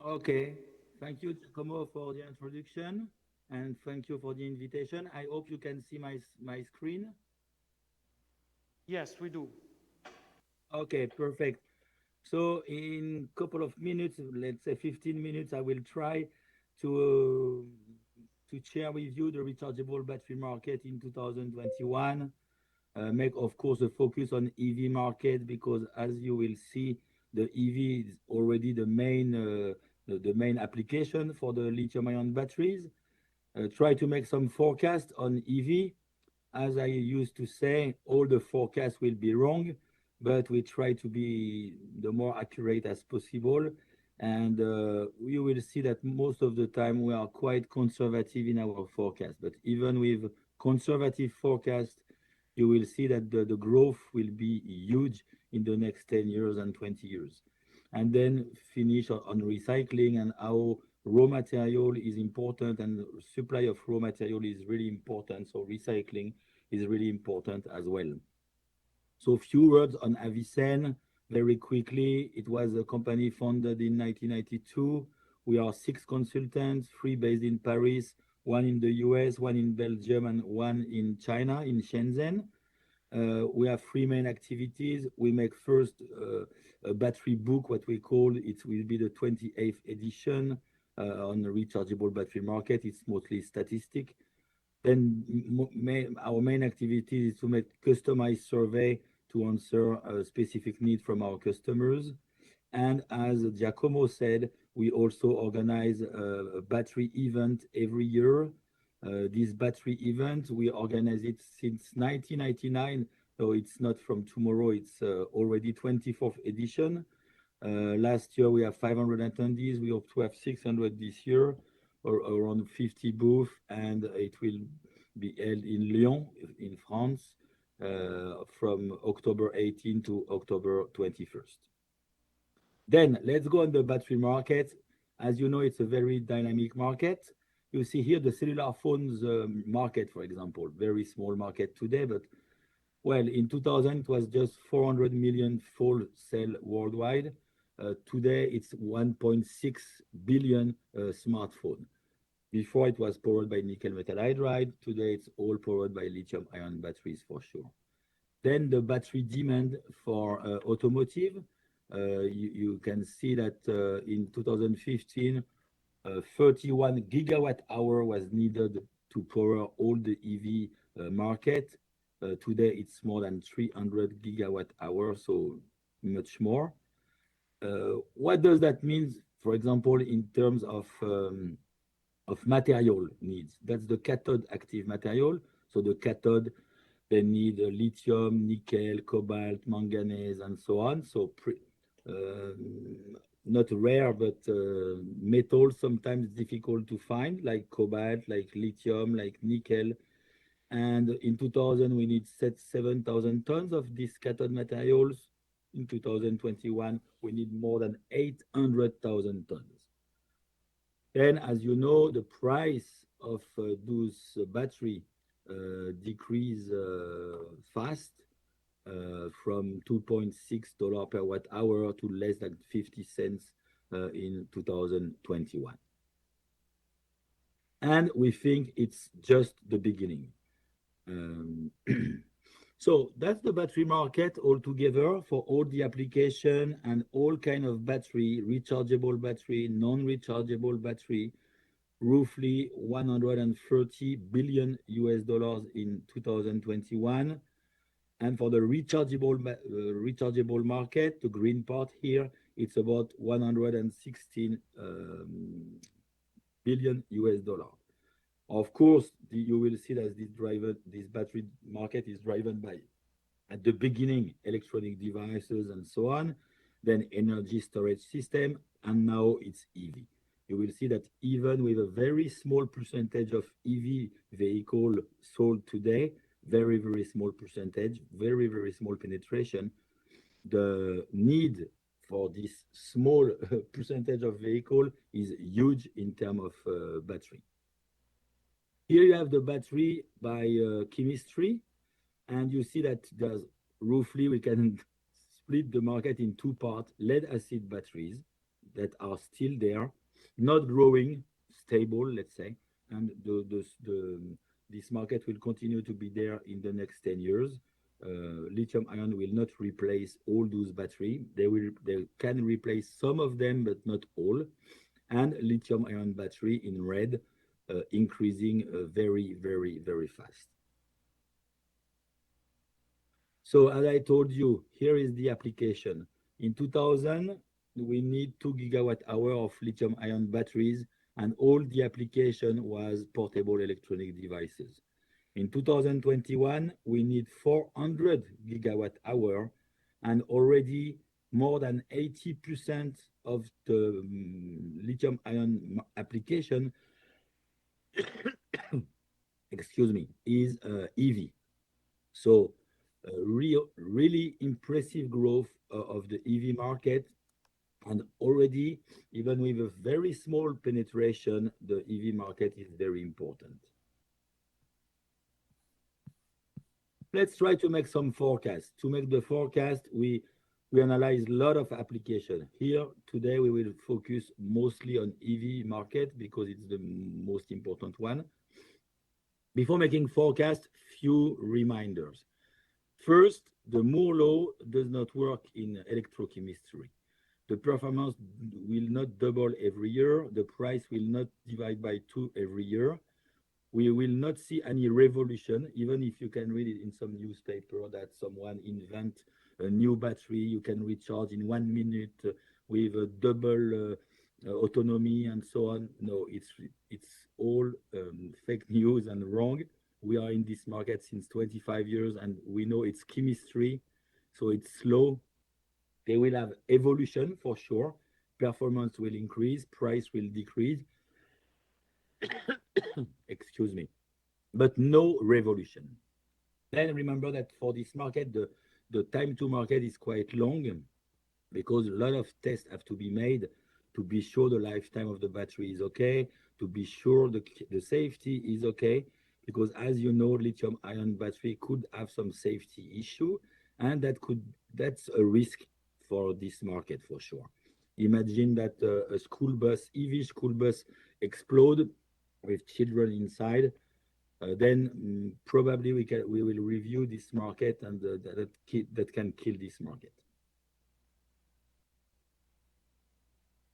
Okay. Thank you, Giacomo, for the introduction, and thank you for the invitation. I hope you can see my screen. Yes, we do. Okay, perfect. So in couple of minutes, let's say 15 minutes, I will try to share with you the rechargeable battery market in 2021. Make, of course, a focus on EV market because, as you will see, the EV is already the main application for the lithium-ion batteries. Try to make some forecast on EV. As I used to say, all the forecasts will be wrong, but we try to be the more accurate as possible. And you will see that most of the time we are quite conservative in our forecast. But even with conservative forecast, you will see that the growth will be huge in the next 10 years and 20 years. And then finish on recycling and how raw material is important and supply of raw material is really important. So recycling is really important as well. So few words on Avicenne very quickly. It was a company founded in 1992. We are six consultants, three based in Paris, one in the US, one in Belgium, and one in China, in Shenzhen. We have three main activities. We make first a battery book, what we call it will be the 28th edition on the rechargeable battery market. It's mostly statistic. Then our main activity is to make customized survey to answer a specific need from our customers. And as Giacomo said, we also organize a battery event every year. This battery event, we organize it since 1999, so it's not from tomorrow, it's already 24th edition. Last year we have 500 attendees, we hope to have 600 this year, or around 50 booths, and it will be held in Lyon, in France, from October 18 to October 21st. Then let's go on the battery market. As you know, it's a very dynamic market. You see here the cellular phones market, for example, very small market today, but well, in 2000 it was just 400 million full cell worldwide. Today it's 1.6 billion smartphone. Before it was powered by nickel metal hydride. Today it's all powered by lithium ion batteries for sure. Then the battery demand for automotive. You can see that in 2015, 31 gigawatt hour was needed to power all the EV market. Today it's more than 300 gigawatt hours, so much more. What does that mean, for example, in terms of material needs? That's the cathode active material. So the cathode, they need lithium, nickel, cobalt, manganese, and so on. So not rare, but metals sometimes difficult to find, like cobalt, like lithium, like nickel. And in 2000, we need 7,000 tons of these cathode materials. In 2021, we need more than 800,000 tons. And as you know, the price of those battery decrease fast from $2.6 per watt hour to less than 50 cents in 2021. And we think it's just the beginning. So that's the battery market altogether for all the application and all kind of battery, rechargeable battery, non-rechargeable battery, roughly 130 billion US dollars in 2021. And for the rechargeable market, the green part here, it's about 116 billion US dollar. Of course, you will see that this battery market is driven by, at the beginning, electronic devices and so on, then energy storage system, and now it's EV. You will see that even with a very small percentage of EV vehicle sold today, very, very small percentage, very, very small penetration, the need for this small percentage of vehicle is huge in terms of battery. Here you have the battery by chemistry, and you see that there's roughly, we can split the market in two parts: lead acid batteries. that are still there, not growing, stable, let's say, and this market will continue to be there in the next 10 years. Lithium ion will not replace all those batteries. They can replace some of them, but not all. And lithium ion battery in red, increasing very, very, very fast. So as I told you, here is the application. In 2000, we need 2 gigawatt hour of lithium ion batteries, and all the application was portable electronic devices. In 2021, we need 400 gigawatt hour, and already more than 80% of the lithium ion application, excuse me, is EV. So really impressive growth of the EV market. And already, even with a very small penetration, the EV market is very important. Let's try to make some forecasts. To make the forecast, we analyze a lot of application. Here today, we will focus mostly on EV market because it's the most important one. Before making forecast, few reminders. First, the Moore law does not work in electrochemistry. The performance will not double every year. The price will not divide by 2 every year. We will not see any revolution, even if you can read it in some newspaper that someone invent a new battery you can recharge in 1 minute with a double autonomy and so on. No, it's all fake news and wrong. We are in this market since 25 years and we know it's chemistry, so it's slow. They will have evolution for sure. Performance will increase, price will decrease. Excuse me, but no revolution. Then remember that for this market, the time to market is quite long because a lot of tests have to be made to be sure the lifetime of the battery is okay, to be sure the safety is okay, because as you know, lithium ion battery could have some safety issue, and that's a risk for this market for sure. Imagine that a school bus, EV school bus, explode with children inside, then probably we will review this market, and that can kill this market.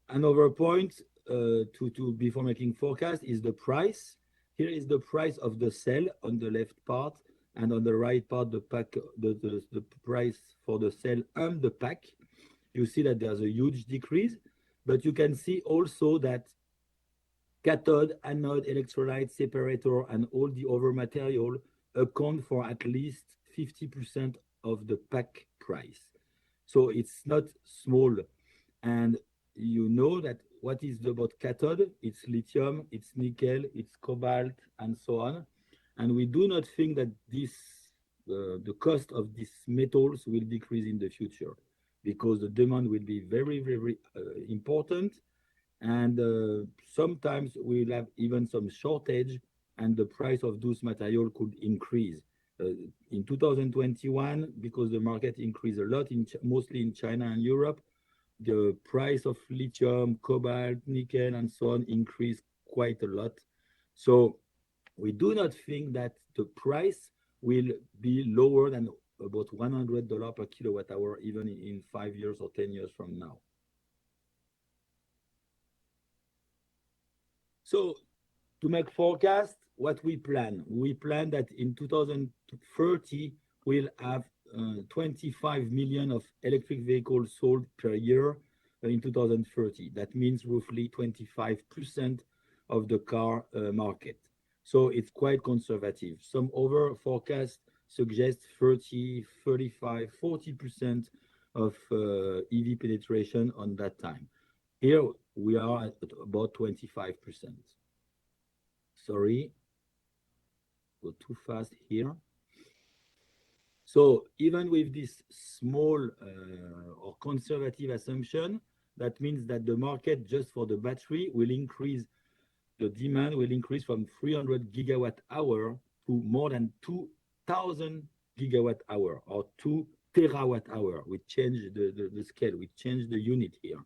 Another point to before making forecast is the price. Here is the price of the cell on the left part, and on the right part the pack, the price for the cell and the pack. You see that there's a huge decrease, but you can see also that cathode, anode, electrolyte, separator, and all the other material account for at least 50% of the pack price. So it's not small. And you know that what is about cathode? It's lithium, it's nickel, it's cobalt, and so on. And we do not think that the cost of these metals will decrease in the future, because the demand will be very, very important. And sometimes we'll have even some shortage, and the price of those materials could increase. In 2021, because the market increased a lot, mostly in China and Europe, the price of lithium, cobalt, nickel, and so on increased quite a lot. So we do not think that the price will be lower than about $100 per kilowatt hour, even in 5 years or 10 years from now. So to make forecast, what we plan that in 2030, we'll have 25 million of electric vehicles sold per year in 2030. That means roughly 25% of the car market. So it's quite conservative. Some other forecasts suggest 30, 35, 40% of EV penetration on that time. Here we are at about 25%. Sorry, go too fast here. So even with this small or conservative assumption, that means that the market just for the battery will increase, the demand will increase from 300 gigawatt hour to more than 2,000 gigawatt hour, or 2 terawatt hour. We change the scale, we change the unit here.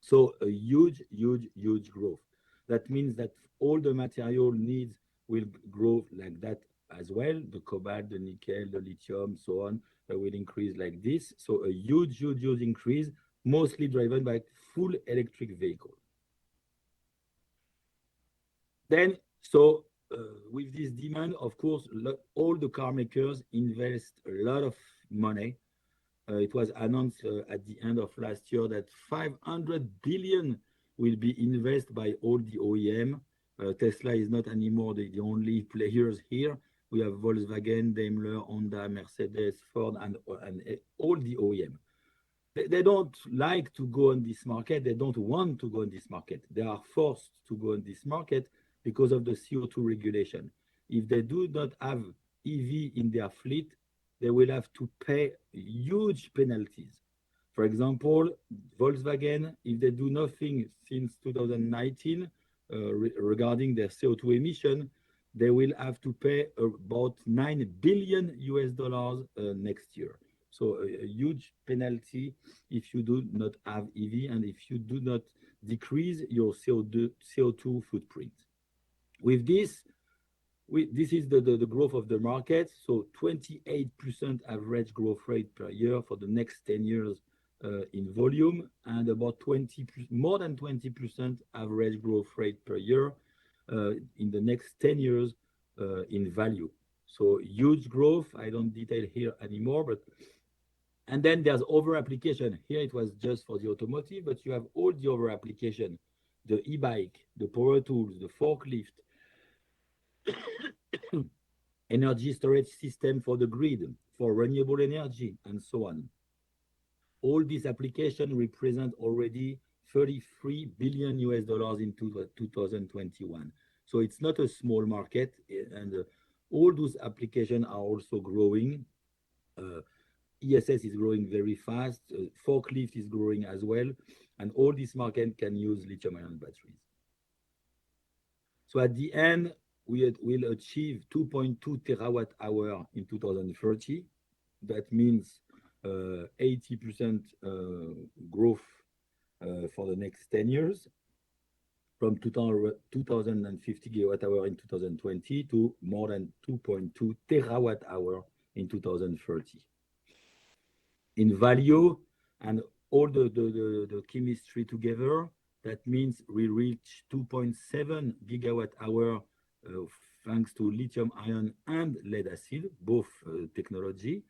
So a huge, huge, huge growth. That means that all the material needs will grow like that as well. The cobalt, the nickel, the lithium, so on, will increase like this. So a huge, huge, huge increase, mostly driven by full electric vehicle. Then, so with this demand, of course, all the car makers invest a lot of money. It was announced at the end of last year that 500 billion will be invested by all the OEM. Tesla is not anymore the only players here. We have Volkswagen, Daimler, Honda, Mercedes, Ford, and all the OEM. They don't like to go on this market. They don't want to go on this market. They are forced to go on this market because of the CO2 regulation. If they do not have EV in their fleet, they will have to pay huge penalties. For example, Volkswagen, if they do nothing since 2019 regarding their CO2 emission, they will have to pay about 9 billion US dollars next year. So a huge penalty if you do not have EV and if you do not decrease your CO2 footprint. With this, this is the growth of the market. So 28% average growth rate per year for the next 10 years in volume, and about more than 20% average growth rate per year in the next 10 years in value. So huge growth. I don't detail here anymore, but and then there's other application. Here it was just for the automotive, but you have all the other application, the e-bike, the power tools, the forklift, energy storage system for the grid, for renewable energy, and so on. All these applications represent already 33 billion US dollars in 2021. So it's not a small market, and all those applications are also growing. ESS is growing very fast. Forklift is growing as well, and all this market can use lithium-ion batteries. So at the end, we will achieve 2.2 terawatt hour in 2030. That means 80% growth for the next 10 years, from 2050 gigawatt hour in 2020 to more than 2.2 terawatt hour in 2030. In value and all the chemistry together, that means we reach 2.7 gigawatt hour thanks to lithium ion and lead acid, both technology,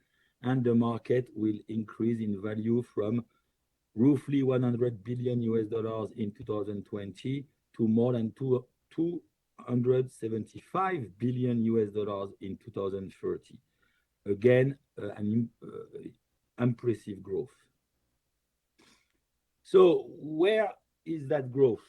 and the market will increase in value from roughly 100 billion US dollars in 2020 to more than 275 billion US dollars in 2030. Again, an impressive growth. So where is that growth?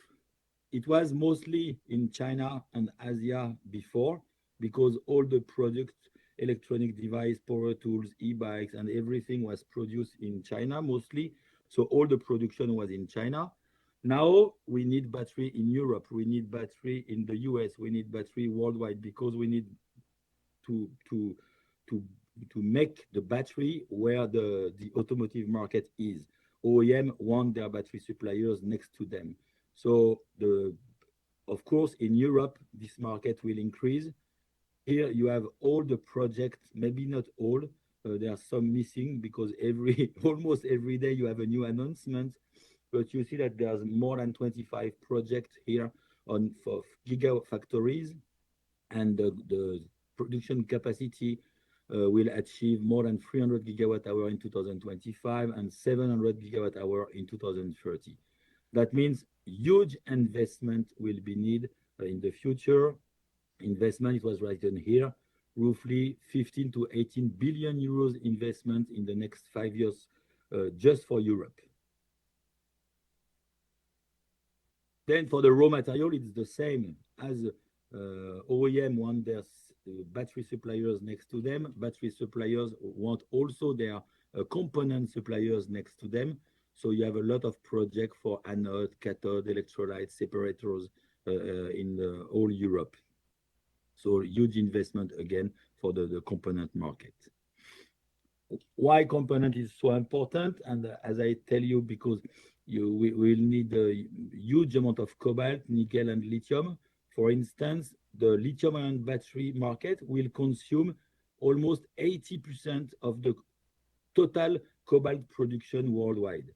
It was mostly in China and Asia before, because all the products, electronic device, power tools, e-bikes, and everything was produced in China mostly. So all the production was in China. Now we need battery in Europe, we need battery in the US, we need battery worldwide, because we need to make the battery where the automotive market is. OEM want their battery suppliers next to them. So of course, in Europe, this market will increase. Here you have all the projects, maybe not all, there are some missing because almost every day you have a new announcement, but you see that there's more than 25 projects here for gigafactories, and the production capacity will achieve more than 300 gigawatt hour in 2025 and 700 gigawatt hour in 2030. That means huge investment will be needed in the future. Investment, it was written here, roughly 15 to 18 billion euros investment in the next 5 years just for Europe. Then for the raw material, it's the same as OEM want their battery suppliers next to them. Battery suppliers want also their component suppliers next to them. So you have a lot of projects for anode, cathode, electrolyte, separators in all Europe. So huge investment again for the component market. Why component is so important? And as I tell you, because we will need a huge amount of cobalt, nickel, and lithium. For instance, the lithium-ion battery market will consume almost 80% of the total cobalt production worldwide.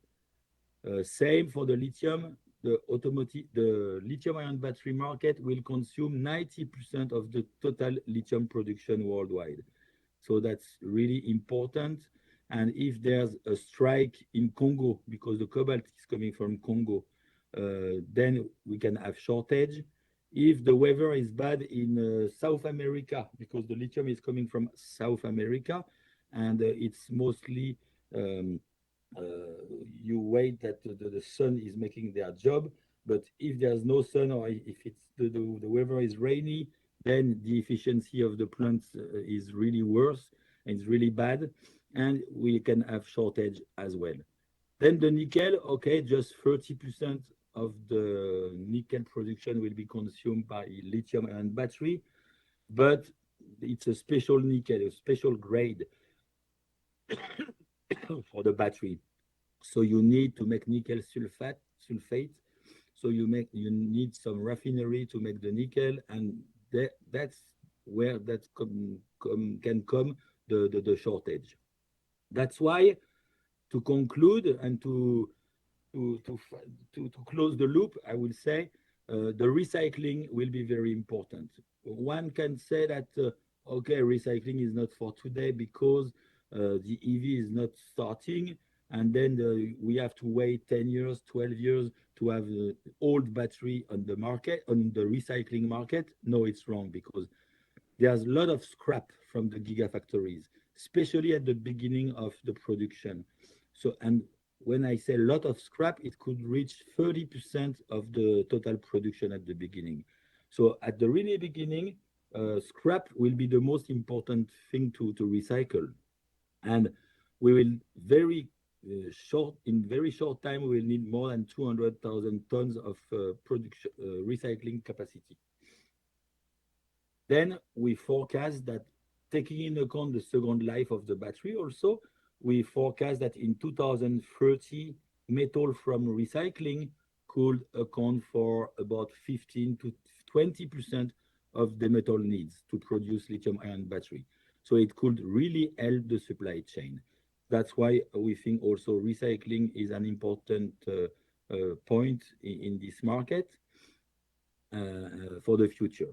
Same for the lithium. The lithium-ion battery market will consume 90% of the total lithium production worldwide. So that's really important. And if there's a strike in Congo, because the cobalt is coming from Congo, then we can have shortage. If the weather is bad in South America, because the lithium is coming from South America, and it's mostly you wait that the sun is making their job. But if there's no sun, or if it's the weather is rainy, then the efficiency of the plants is really worse, and it's really bad, and we can have shortage as well. Then the nickel, okay, just 30% of the nickel production will be consumed by lithium-ion battery, but it's a special nickel, a special grade for the battery. So you need to make nickel sulfate. So you need some refinery to make the nickel, and that's where that can come the shortage. That's why, to conclude and to close the loop, I will say the recycling will be very important. One can say that okay, recycling is not for today because the EV is not starting, and then we have to wait 10 years, 12 years to have old battery on the market, on the recycling market. No, it's wrong, because there's a lot of scrap from the gigafactories, especially at the beginning of the production. So, and when I say a lot of scrap, it could reach 30% of the total production at the beginning. So at the really beginning, scrap will be the most important thing to recycle. And we will in very short time, we will need more than 200,000 tons of production recycling capacity. Then we forecast that, taking into account the second life of the battery also, we forecast that in 2030, metal from recycling could account for about 15 to 20% of the metal needs to produce lithium-ion battery. So it could really help the supply chain. That's why we think also recycling is an important point in this market for the future.